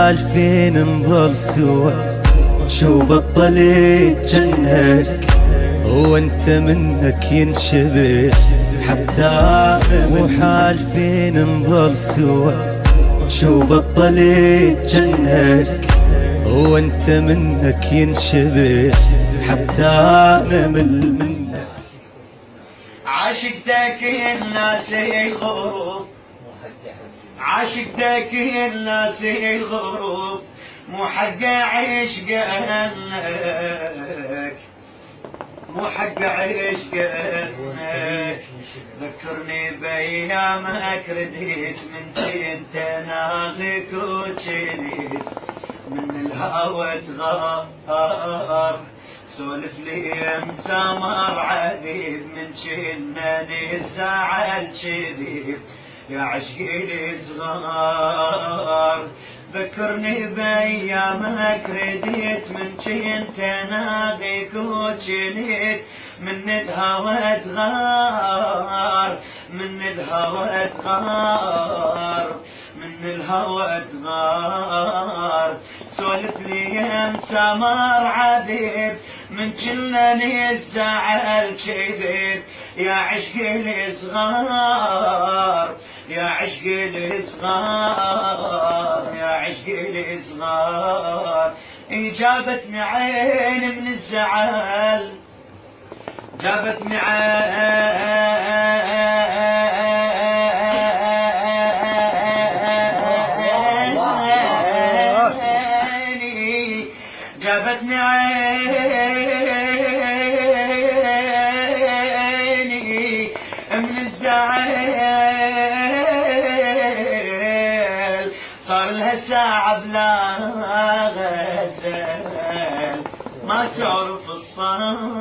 وحالفين نظل سوا، شو بطلت جنك وانت منك ينشبه حتى وحالفين نظل سوا، شو بطلت جنك وانت منك ينشبه حتى نمل منك. عاشقتك الناس الغروب، عاشقتك الناس الغروب، مو حق عشقك، مو حق عشقك. ذكرني بايامك رديت من كنت ناغيك وجريت من الهوى تغار، سولف لي مسامر عذيب من جناني الزعل شديد يا عشقي الصغار. ذكرني بايامك رديت من جنت ناغيك وجنيت من الهوى تغار، من الهوى تغار، من الهوى تغار. سولف لي مسامر عذيب من جناني الزعل شديد يا عشقي الصغار، يا عشقي الصغار، يا عشقي الصغار. جابتني عين من الزعل، جابتني عيني، جابتني عيني من الزعل. صار لها ساعة بلا غزل ما تعرف الصال.